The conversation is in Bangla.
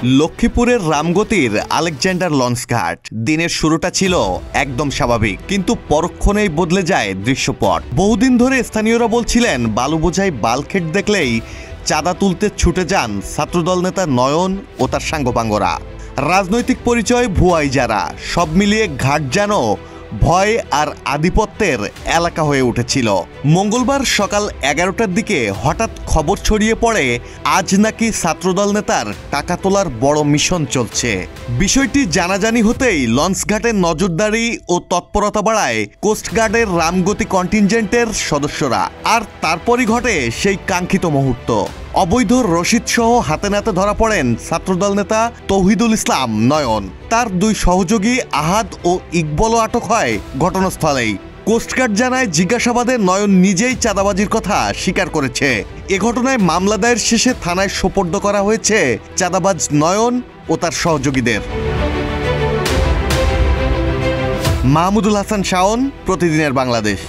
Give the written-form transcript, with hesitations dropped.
লক্ষ্মীপুরের রামগতির আলেকজান্ডার লঞ্চঘাট। দিনের শুরুটা ছিল একদম স্বাভাবিক, কিন্তু পরক্ষণেই বদলে যায় দৃশ্যপট। বহুদিন ধরে স্থানীয়রা বলছিলেন বালু বোঝাই বাল্কহেড দেখলেই চাঁদা তুলতে ছুটে যান ছাত্রদল নেতা নয়ন ও তার সাঙ্গপাঙ্গরা। রাজনৈতিক পরিচয় ভুয়া ইজারা, সব মিলিয়ে ঘাট যেন ভয় আর আধিপত্যের এলাকা হয়ে উঠেছিল। মঙ্গলবার সকাল 11টার দিকে হঠাৎ খবর ছড়িয়ে পড়ে আজ নাকি ছাত্রদল নেতার টাকা তোলার বড় মিশন চলছে। বিষয়টি জানাজানি হতেই লঞ্চঘাটের নজরদারি ও তৎপরতা বাড়ায় কোস্টগার্ডের রামগতি কন্টিনজেন্টের সদস্যরা। আর তারপরই ঘটে সেই কাঙ্ক্ষিত মুহূর্ত। অবৈধ রশিদ সহ হাতে নাতে ধরা পড়েন ছাত্রদল নেতা তৌহিদুল ইসলাম নয়ন। তার দুই সহযোগী আহাদ ও ইকবলও আটক হয় ঘটনাস্থলেই। কোস্টগার্ড জানায় জিজ্ঞাসাবাদে নয়ন নিজেই চাঁদাবাজির কথা স্বীকার করেছে। এ ঘটনায় মামলা দায়ের শেষে থানায় সোপর্দ করা হয়েছে চাঁদাবাজ নয়ন ও তার সহযোগীদের। মাহমুদুল হাসান শাওন, প্রতিদিনের বাংলাদেশ।